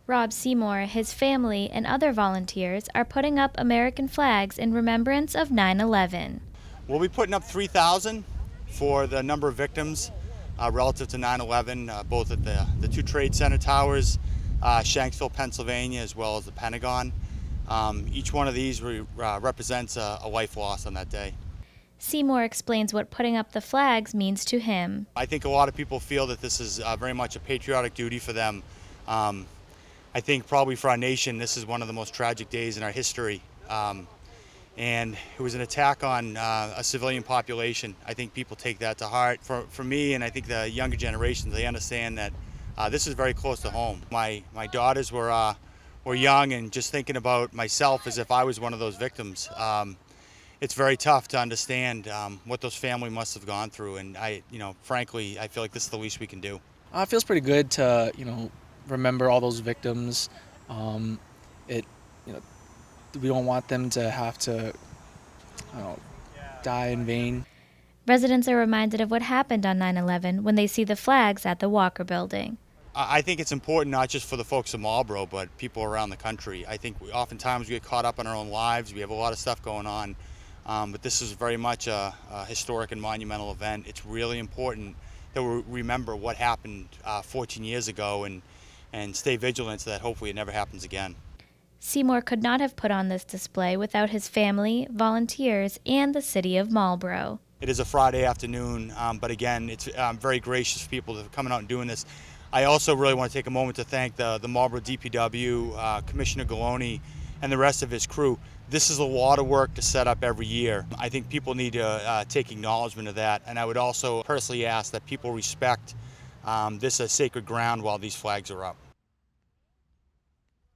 Rob Seymour, his family, and other volunteers are putting up American flags in remembrance of 9/11. We'll be putting up 3,000 for the number of victims relative to 9/11, both at the two Trade Center towers, Shanksville, Pennsylvania, as well as the Pentagon. Each one of these represents a life lost on that day. Seymour explains what putting up the flags means to him. I think a lot of people feel that this is very much a patriotic duty for them. I think probably for our nation, this is one of the most tragic days in our history. And it was an attack on a civilian population. I think people take that to heart. For me, and I think the younger generations, they understand that this is very close to home. My daughters were young, and just thinking about myself as if I was one of those victims. It's very tough to understand what those families must have gone through, and frankly, I feel like this is the least we can do. It feels pretty good to, remember all those victims. We don't want them to have to, die in vain. Residents are reminded of what happened on 9/11 when they see the flags at the Walker Building. I think it's important not just for the folks of Marlborough, but people around the country. I think oftentimes we get caught up in our own lives. We have a lot of stuff going on, but this is very much a historic and monumental event. It's really important that we remember what happened 14 years ago and stay vigilant so that hopefully it never happens again. Seymour could not have put on this display without his family, volunteers, and the city of Marlborough. It is a Friday afternoon, but again, it's very gracious for people that are coming out and doing this. I also really want to take a moment to thank the Marlborough DPW, Commissioner Galoni, and the rest of his crew. This is a lot of work to set up every year. I think people need to take acknowledgement of that, and I would also personally ask that people respect this as sacred ground while these flags are up.